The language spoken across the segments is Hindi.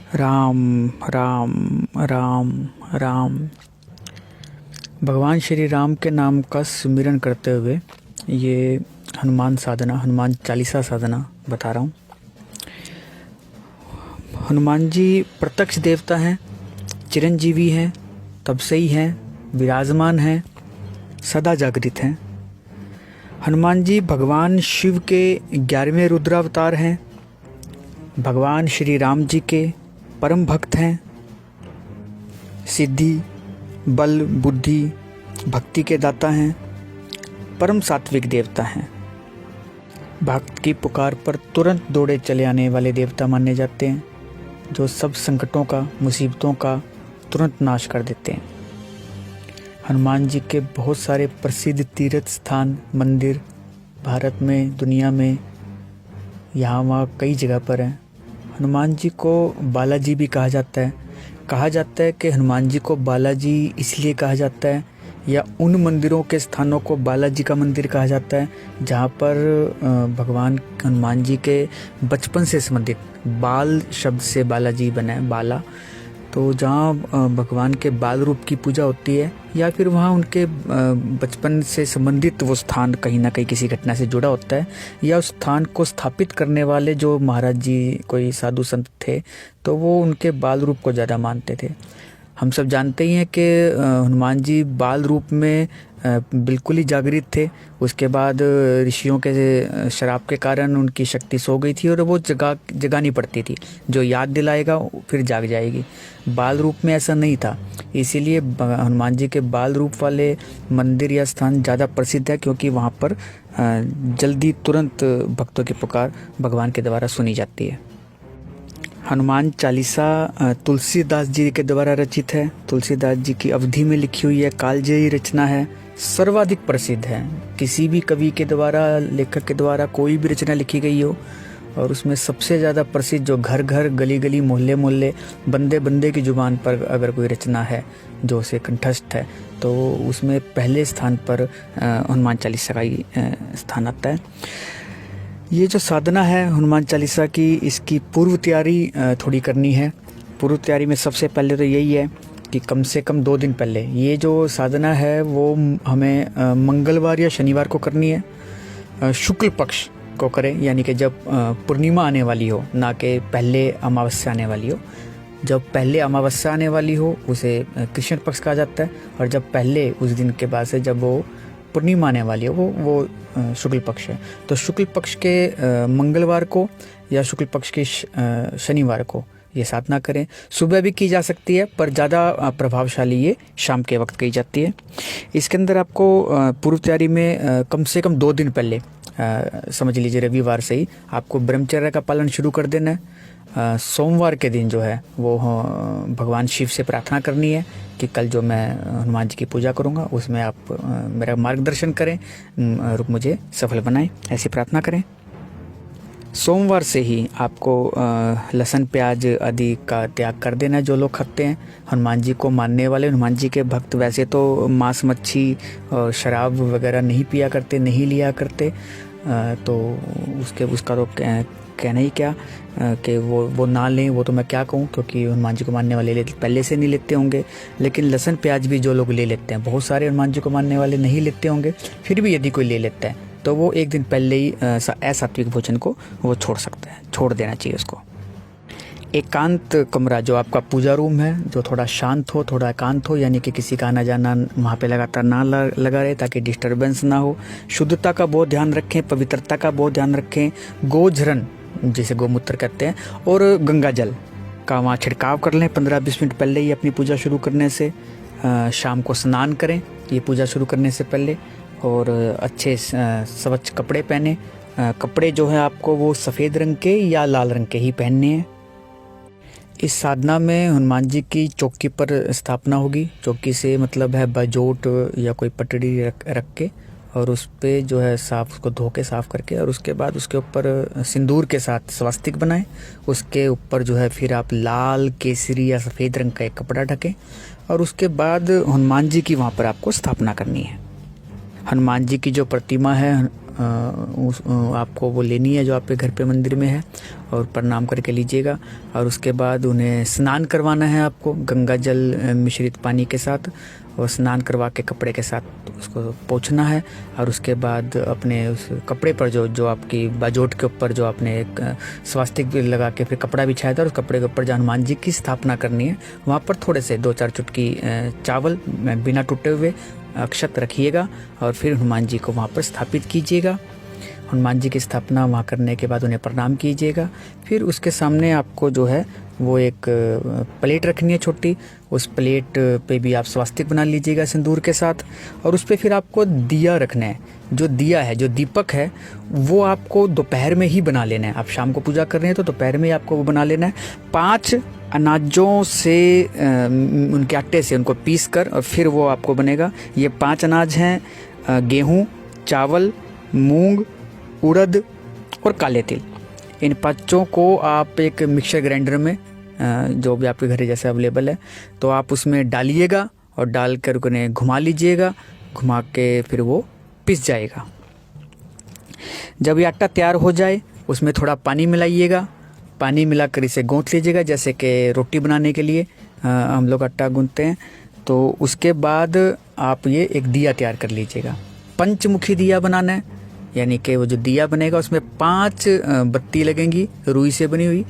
राम राम राम राम। भगवान श्री राम के नाम का सुमिरन करते हुए ये हनुमान चालीसा साधना बता रहा हूँ। हनुमान जी प्रत्यक्ष देवता हैं, चिरंजीवी हैं, तब से ही हैं, विराजमान हैं, सदा जागृत हैं। हनुमान जी भगवान शिव के 11वें रुद्रावतार हैं, भगवान श्री राम जी के परम भक्त हैं, सिद्धि, बल, बुद्धि, भक्ति के दाता हैं, परम सात्विक देवता हैं। भक्त की पुकार पर तुरंत दौड़े चले आने वाले देवता माने जाते हैं, जो सब संकटों का, मुसीबतों का तुरंत नाश कर देते हैं। हनुमान जी के बहुत सारे प्रसिद्ध तीर्थ स्थान, मंदिर भारत में, दुनिया में, यहाँ वहाँ कई जगह पर हैं। हनुमान जी को बालाजी भी कहा जाता है। कहा जाता है कि हनुमान जी को बालाजी इसलिए कहा जाता है, या उन मंदिरों के स्थानों को बालाजी का मंदिर कहा जाता है जहाँ पर भगवान हनुमान जी के बचपन से संबंधित, बाल शब्द से बालाजी बना है, बाला, तो जहाँ भगवान के बाल रूप की पूजा होती है, या फिर वहाँ उनके बचपन से संबंधित वो स्थान कहीं ना कहीं किसी घटना से जुड़ा होता है, या उस स्थान को स्थापित करने वाले जो महाराज जी कोई साधु संत थे तो वो उनके बाल रूप को ज़्यादा मानते थे। हम सब जानते ही हैं कि हनुमान जी बाल रूप में बिल्कुल ही जागृत थे। उसके बाद ऋषियों के शराब के कारण उनकी शक्ति सो गई थी और वो जगानी पड़ती थी, जो याद दिलाएगा फिर जाग जाएगी। बाल रूप में ऐसा नहीं था, इसीलिए हनुमान जी के बाल रूप वाले मंदिर या स्थान ज़्यादा प्रसिद्ध है, क्योंकि वहाँ पर जल्दी तुरंत भक्तों की पुकार भगवान के द्वारा सुनी जाती है। हनुमान चालीसा तुलसीदास जी के द्वारा रचित है। तुलसीदास जी की अवधि में लिखी हुई है, कालजयी रचना है, सर्वाधिक प्रसिद्ध है। किसी भी कवि के द्वारा, लेखक के द्वारा कोई भी रचना लिखी गई हो और उसमें सबसे ज़्यादा प्रसिद्ध, जो घर घर, गली गली, मोहल्ले मोहल्ले, बंदे बंदे की जुबान पर अगर कोई रचना है जो उसे कंठस्थ है, तो उसमें पहले स्थान पर हनुमान चालीसा का ही स्थान आता है। ये जो साधना है हनुमान चालीसा की, इसकी पूर्व तैयारी थोड़ी करनी है। पूर्व तैयारी में सबसे पहले तो यही है कि कम से कम 2 दिन पहले ये जो साधना है वो हमें मंगलवार या शनिवार को करनी है। शुक्ल पक्ष को करें, यानी कि जब पूर्णिमा आने वाली हो, ना कि पहले अमावस्या आने वाली हो। जब पहले अमावस्या आने वाली हो उसे कृष्ण पक्ष कहा जाता है, और जब पहले उस दिन के बाद से जब वो पूर्णिमा आने वाली है वो शुक्ल पक्ष है। तो शुक्ल पक्ष के मंगलवार को या शुक्ल पक्ष के शनिवार को ये साधना करें। सुबह भी की जा सकती है, पर ज़्यादा प्रभावशाली ये शाम के वक्त की जाती है। इसके अंदर आपको पूर्व तैयारी में कम से कम 2 दिन पहले, समझ लीजिए रविवार से ही, आपको ब्रह्मचर्य का पालन शुरू कर देना है। सोमवार के दिन जो है वो भगवान शिव से प्रार्थना करनी है कि कल जो मैं हनुमान जी की पूजा करूंगा उसमें आप मेरा मार्गदर्शन करें और मुझे सफल बनाएं, ऐसी प्रार्थना करें। सोमवार से ही आपको लहसुन प्याज आदि का त्याग कर देना है, जो लोग खाते हैं। हनुमान जी को मानने वाले, हनुमान जी के भक्त वैसे तो मांस, मच्छी और शराब वगैरह नहीं पिया करते, नहीं लिया करते, तो उसका तो कहना ही क्या कि वो ना लें, वो तो मैं क्या कहूँ, क्योंकि हनुमान जी को मानने वाले पहले से नहीं लेते होंगे। लेकिन लहसुन प्याज भी जो लोग ले लेते हैं, बहुत सारे हनुमान जी को मानने वाले नहीं लेते होंगे, फिर भी यदि कोई ले लेता है तो वो एक दिन पहले ही असात्विक भोजन को वो छोड़ सकता है, छोड़ देना चाहिए उसको। एकांत कमरा, जो आपका पूजा रूम है, जो थोड़ा शांत हो, थोड़ा एकांत हो, यानी कि किसी का आना जाना वहाँ पे लगातार ना लगा रहे, ताकि डिस्टर्बेंस ना हो। शुद्धता का बहुत ध्यान रखें, पवित्रता का बहुत ध्यान रखें। गोझरण, जिसे गोमूत्र कहते हैं, और गंगा जल का वहाँ छिड़काव कर लें 15-20 मिनट पहले ही अपनी पूजा शुरू करने से। शाम को स्नान करें ये पूजा शुरू करने से पहले, और अच्छे स्वच्छ कपड़े पहने। कपड़े जो है आपको वो सफ़ेद रंग के या लाल रंग के ही पहनने हैं। इस साधना में हनुमान जी की चौकी पर स्थापना होगी। चौकी से मतलब है बाजोट या कोई पटड़ी रख के, और उस पे जो है साफ, उसको धो के साफ करके, और उसके बाद उसके ऊपर सिंदूर के साथ स्वास्तिक बनाएं। उसके ऊपर जो है फिर आप लाल, केसरी या सफ़ेद रंग का एक कपड़ा ढकें, और उसके बाद हनुमान जी की वहाँ पर आपको स्थापना करनी है। हनुमान जी की जो प्रतिमा है आपको वो लेनी है जो आपके घर पे मंदिर में है, और प्रणाम करके लीजिएगा। और उसके बाद उन्हें स्नान करवाना है आपको गंगा जल मिश्रित पानी के साथ, और स्नान करवा के कपड़े के साथ उसको पोंछना है। और उसके बाद अपने उस कपड़े पर जो आपकी बाजोट के ऊपर जो आपने एक स्वास्तिक भी लगा के फिर कपड़ा बिछाया था, उस कपड़े के ऊपर जो हनुमान जी की स्थापना करनी है, वहाँ पर थोड़े से 2-4 चुटकी चावल बिना टूटे हुए अक्षत रखिएगा, और फिर हनुमान जी को वहाँ पर स्थापित कीजिएगा। हनुमान जी की स्थापना वहाँ करने के बाद उन्हें प्रणाम कीजिएगा। फिर उसके सामने आपको जो है वो एक प्लेट रखनी है छोटी, उस प्लेट पे भी आप स्वास्तिक बना लीजिएगा सिंदूर के साथ, और उस पर फिर आपको दिया रखना है। जो दिया है, जो दीपक है, वो आपको दोपहर में ही बना लेना है। आप शाम को पूजा कर रहे हैं तो दोपहर में ही आपको वो बना लेना है। 5 अनाजों से उनके आटे से उनको पीस कर और फिर वो आपको बनेगा। ये 5 अनाज हैं, गेहूँ, चावल, मूंग, उड़द और काले तिल। इन 5 को आप एक मिक्सर ग्राइंडर में, जो भी आपके घर जैसे अवेलेबल है, तो आप उसमें डालिएगा और डालकर उन्हें घुमा लीजिएगा। घुमा के फिर वो पिस जाएगा। जब ये आटा तैयार हो जाए उसमें थोड़ा पानी मिलाइएगा। पानी मिलाकर इसे गूंथ लीजिएगा, जैसे कि रोटी बनाने के लिए हम लोग आटा गूंथते हैं। तो उसके बाद आप ये एक दिया तैयार कर लीजिएगा। पंचमुखी दिया बनाना है, यानी कि वो जो दिया बनेगा उसमें 5 बत्ती लगेंगी रुई से बनी हुई,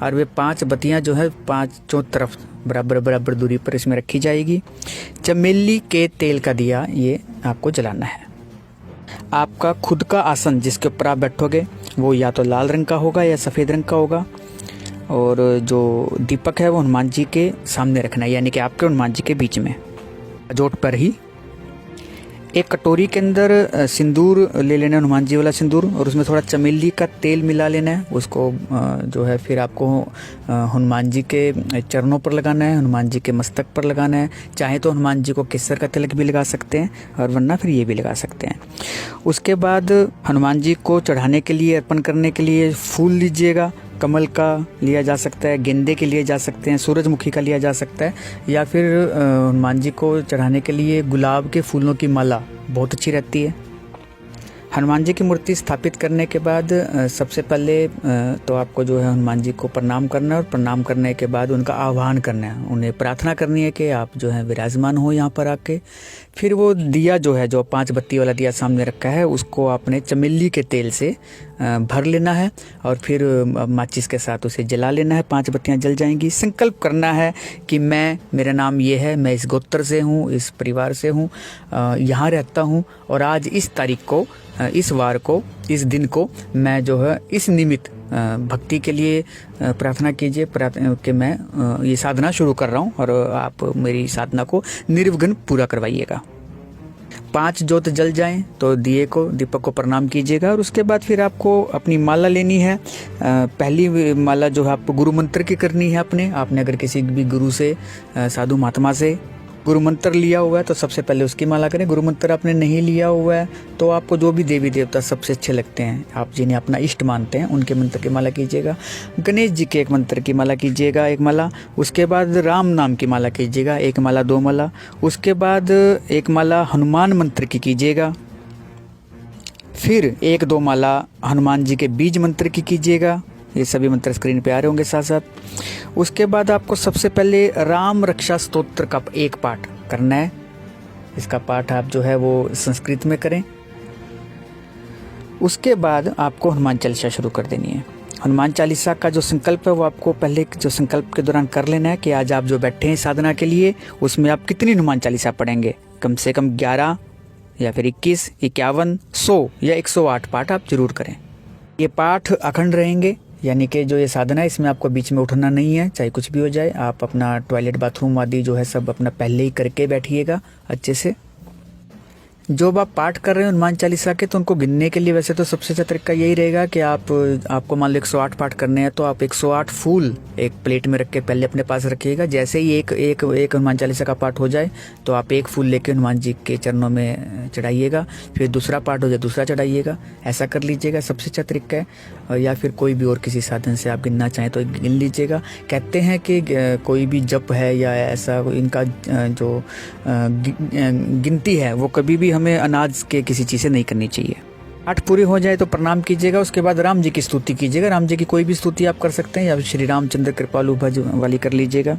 और वे 5 बत्तियां जो है 5 तरफ बराबर दूरी पर इसमें रखी जाएगी। चमेली के तेल का दिया ये आपको जलाना है। आपका खुद का आसन जिसके ऊपर आप बैठोगे वो या तो लाल रंग का होगा या सफ़ेद रंग का होगा, और जो दीपक है वो हनुमान जी के सामने रखना है, यानी कि आपके हनुमान जी के बीच में, जोट पर ही। एक कटोरी के अंदर सिंदूर ले लेना है, हनुमान जी वाला सिंदूर, और उसमें थोड़ा चमेली का तेल मिला लेना है। उसको जो है फिर आपको हनुमान जी के चरणों पर लगाना है, हनुमान जी के मस्तक पर लगाना है। चाहे तो हनुमान जी को केसर का तिलक भी लगा सकते हैं, और वरना फिर ये भी लगा सकते हैं। उसके बाद हनुमान जी को चढ़ाने के लिए, अर्पण करने के लिए फूल लीजिएगा। कमल का लिया जा सकता है, गेंदे के लिए जा सकते हैं, सूरजमुखी का लिया जा सकता है, या फिर हनुमान जी को चढ़ाने के लिए गुलाब के फूलों की माला बहुत अच्छी रहती है। हनुमान जी की मूर्ति स्थापित करने के बाद सबसे पहले तो आपको जो है हनुमान जी को प्रणाम करना है, और प्रणाम करने के बाद उनका आह्वान करना है, उन्हें प्रार्थना करनी है कि आप जो है विराजमान हो यहाँ पर आके। फिर वो दिया जो है, जो 5 बत्ती वाला दिया सामने रखा है, उसको आपने चमेली के तेल से भर लेना है, और फिर माचिस के साथ उसे जला लेना है। 5 बत्तियां जल जाएंगी। संकल्प करना है कि मेरा नाम ये है, मैं इस गोत्र से हूँ, इस परिवार से हूँ, यहाँ रहता हूँ, और आज इस तारीख को, इस वार को, इस दिन को मैं जो है इस निमित्त भक्ति के लिए प्रार्थना कीजिए कि मैं ये साधना शुरू कर रहा हूँ, और आप मेरी साधना को निर्विघ्न पूरा करवाइएगा। 5 जोत जल जाएं तो दीपक को प्रणाम कीजिएगा, और उसके बाद फिर आपको अपनी माला लेनी है। पहली माला जो है आपको गुरु मंत्र की करनी है आपने अगर किसी भी गुरु से, साधु महात्मा से गुरु मंत्र लिया हुआ है तो सबसे पहले उसकी माला करें। गुरु मंत्र आपने नहीं लिया हुआ है तो आपको जो भी देवी देवता सबसे अच्छे लगते हैं, आप जिन्हें अपना इष्ट मानते हैं, उनके मंत्र की माला कीजिएगा। गणेश जी के एक मंत्र की माला कीजिएगा, 1 माला। उसके बाद राम नाम की माला कीजिएगा, 1 माला, 2 माला। उसके बाद 1 माला हनुमान मंत्र की कीजिएगा। फिर 1-2 माला हनुमान जी के बीज मंत्र की कीजिएगा। ये सभी मंत्र स्क्रीन पे आ रहे होंगे साथ साथ। उसके बाद आपको सबसे पहले राम रक्षा स्तोत्र का 1 पाठ करना है। इसका पाठ आप जो है वो संस्कृत में करें। उसके बाद आपको हनुमान चालीसा शुरू कर देनी है। हनुमान चालीसा का जो संकल्प है वो आपको पहले जो संकल्प के दौरान कर लेना है कि आज आप जो बैठे हैं साधना के लिए, उसमें आप कितनी हनुमान चालीसा पढ़ेंगे। कम से कम 11 या फिर 21, 51, 100 या 108 पाठ आप जरूर करें। ये पाठ अखंड रहेंगे, यानी कि जो ये साधना है इसमें आपको बीच में उठना नहीं है, चाहे कुछ भी हो जाए। आप अपना टॉयलेट, बाथरूम आदि जो है सब अपना पहले ही करके बैठिएगा अच्छे से। जो आप पाठ कर रहे हो हनुमान चालीसा के, तो उनको गिनने के लिए वैसे तो सबसे अच्छा तरीका यही रहेगा कि आपको मान लो 108 पाठ करने हैं, तो आप 108 फूल एक प्लेट में रख के पहले अपने पास रखिएगा। जैसे ही एक हनुमान चालीसा का पाठ हो जाए तो आप 1 फूल लेके हनुमान जी के चरणों में चढ़ाइएगा। फिर दूसरा पाठ हो जाए दूसरा चढ़ाइएगा। ऐसा कर लीजिएगा, सबसे अच्छा तरीका है। या फिर कोई भी और किसी साधन से आप गिनना चाहें तो गिन लीजिएगा। कहते हैं कि कोई भी जप है या ऐसा इनका जो गिनती है वो कभी भी हमें अनाज के किसी चीज़ से नहीं करनी चाहिए। पाठ पूरी हो जाए तो प्रणाम कीजिएगा, उसके बाद राम जी की स्तुति कीजिएगा। राम जी की कोई भी स्तुति आप कर सकते हैं या फिर श्री रामचंद्र कृपालु भज वाली कर लीजिएगा।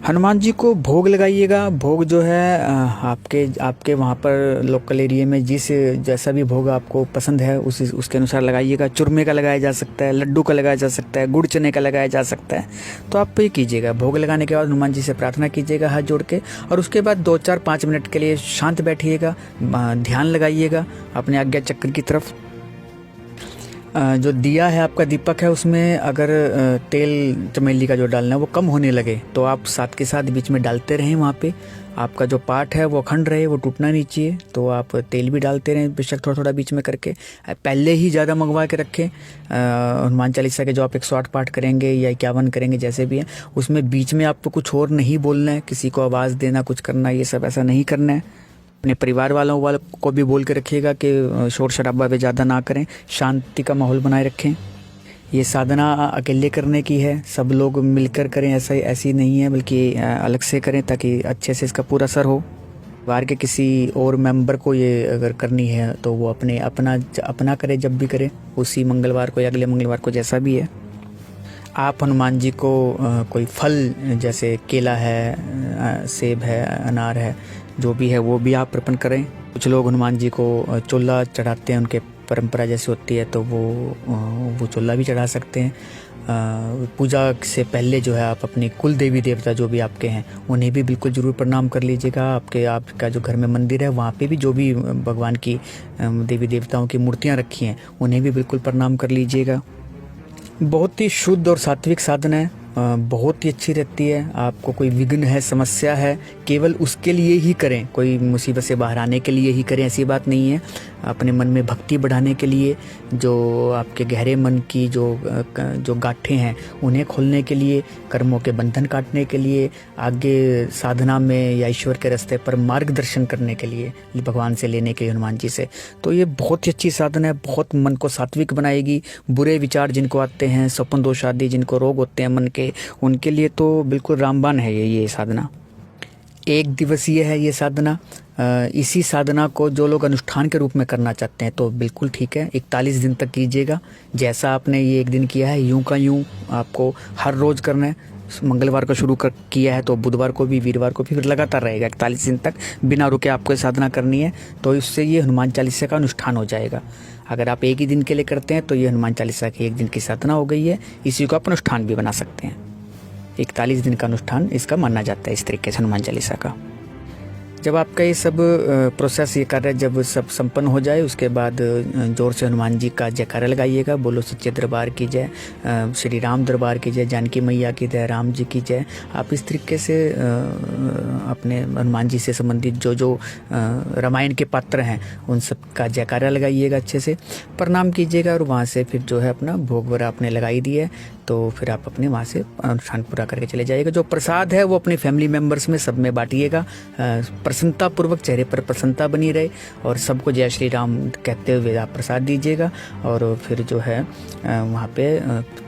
हनुमान जी को भोग लगाइएगा। भोग जो है आपके वहाँ पर लोकल एरिया में जैसा भी भोग आपको पसंद है उसके अनुसार लगाइएगा। चूरमे का लगाया जा सकता है, लड्डू का लगाया जा सकता है, गुड़ चने का लगाया जा सकता है। तो आप ये कीजिएगा। भोग लगाने के बाद हनुमान जी से प्रार्थना कीजिएगा हाथ जोड़ के, और उसके बाद 2-4-5 मिनट के लिए शांत बैठिएगा, ध्यान लगाइएगा अपने आज्ञा चक्र की तरफ। जो दिया है आपका, दीपक है, उसमें अगर तेल चमेली का जो डालना है वो कम होने लगे तो आप साथ के साथ बीच में डालते रहें। वहाँ पे आपका जो पाठ है वो अखंड रहे, वो टूटना नहीं चाहिए, तो आप तेल भी डालते रहें बेशक थोड़ा थोड़ा बीच में करके। पहले ही ज़्यादा मंगवा के रखें। हनुमान चालीसा के जो आप 108 पाठ करेंगे या 51 करेंगे जैसे भी है, उसमें बीच में आपको कुछ और नहीं बोलना है, किसी को आवाज़ देना, कुछ करना, ये सब ऐसा नहीं करना है। अपने परिवार वालों को भी बोल के रखिएगा कि शोर शराबा पे ज़्यादा ना करें, शांति का माहौल बनाए रखें। ये साधना अकेले करने की है, सब लोग मिलकर करें, ऐसी नहीं है, बल्कि अलग से करें ताकि अच्छे से इसका पूरा असर हो। परिवार के किसी और मेंबर को ये अगर करनी है तो वो अपना करे, जब भी करे, उसी मंगलवार को या अगले मंगलवार को, जैसा भी है। आप हनुमान जी को कोई फल जैसे केला है, सेब है, अनार है, जो भी है वो भी आप अर्पण करें। कुछ लोग हनुमान जी को चोला चढ़ाते हैं, उनके परंपरा जैसी होती है, तो वो चोला भी चढ़ा सकते हैं। पूजा से पहले जो है आप अपनी कुल देवी देवता जो भी आपके हैं उन्हें भी बिल्कुल ज़रूर प्रणाम कर लीजिएगा। आपका जो घर में मंदिर है वहाँ पे भी जो भी भगवान की देवी देवताओं की मूर्तियाँ रखी हैं उन्हें भी बिल्कुल प्रणाम कर लीजिएगा। बहुत ही शुद्ध और सात्विक साधना है, बहुत ही अच्छी रहती है। आपको कोई विघ्न है, समस्या है, केवल उसके लिए ही करें, कोई मुसीबत से बाहर आने के लिए ही करें, ऐसी बात नहीं है। अपने मन में भक्ति बढ़ाने के लिए, जो आपके गहरे मन की जो गांठें हैं उन्हें खोलने के लिए, कर्मों के बंधन काटने के लिए, आगे साधना में या ईश्वर के रास्ते पर मार्गदर्शन करने के लिए, भगवान से लेने के लिए, हनुमान जी से। तो ये बहुत ही अच्छी साधना है, बहुत मन को सात्विक बनाएगी। बुरे विचार जिनको आते हैं, स्वप्न दोष आदि जिनको रोग होते हैं मन के, उनके लिए तो बिल्कुल रामबाण है ये साधना। 1 दिवसीय है ये साधना। इसी साधना को जो लोग अनुष्ठान के रूप में करना चाहते हैं तो बिल्कुल ठीक है, 41 दिन तक कीजिएगा। जैसा आपने ये 1 दिन किया है, यूं का यूं आपको हर रोज़ करना है। मंगलवार को शुरू किया है तो बुधवार को भी, वीरवार को भी, फिर लगातार रहेगा 41 दिन तक बिना रुके आपको साधना करनी है। तो इससे ये हनुमान चालीसा का अनुष्ठान हो जाएगा। अगर आप 1 ही दिन के लिए करते हैं तो ये हनुमान चालीसा की 1 दिन की साधना हो गई है। इसी को आप अनुष्ठान भी बना सकते हैं। 41 दिन का अनुष्ठान इसका माना जाता है इस तरीके से हनुमान चालीसा का। जब आपका ये सब प्रोसेस, ये कार्य जब सब संपन्न हो जाए, उसके बाद जोर से हनुमान जी का जयकारा लगाइएगा। बोलो सच्चे दरबार की जय, श्री राम दरबार की जय, जानकी मैया की जय, राम जी की जय। आप इस तरीके से अपने हनुमान जी से संबंधित जो रामायण के पात्र हैं उन सब का जयकारा लगाइएगा, अच्छे से प्रणाम कीजिएगा। और वहाँ से फिर जो है अपना भोग वगैरह आपने लगाई दी है तो फिर आप अपने वहाँ से अनुष्ठान पूरा करके चले जाइएगा। जो प्रसाद है वो अपने फैमिली मेम्बर्स में सब में बांटिएगा। प्रसन्नता पूर्वक, चेहरे पर प्रसन्नता बनी रहे और सबको जय श्री राम कहते हुए आप प्रसाद दीजिएगा। और फिर जो है वहाँ पे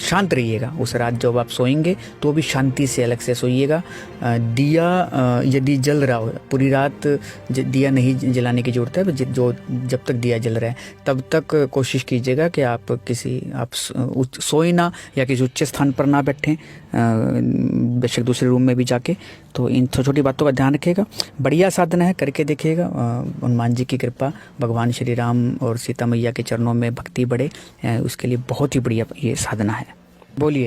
शांत रहिएगा। उस रात जब आप सोएंगे तो भी शांति से अलग से सोइएगा। दिया यदि जल रहा हो, पूरी रात दिया नहीं जलाने की जरूरत है। जो जब तक दिया जल रहा है तब तक कोशिश कीजिएगा कि आप सोए ना या किसी उच्च स्थान पर ना बैठें, बेशक दूसरे रूम में भी जाके। तो इन छोटी छोटी बातों का ध्यान रखिएगा। बढ़िया साधना है, करके देखिएगा। हनुमान जी की कृपा, भगवान श्री राम और सीता मैया के चरणों में भक्ति बढ़े, उसके लिए बहुत ही बढ़िया ये साधना है। बोलिए।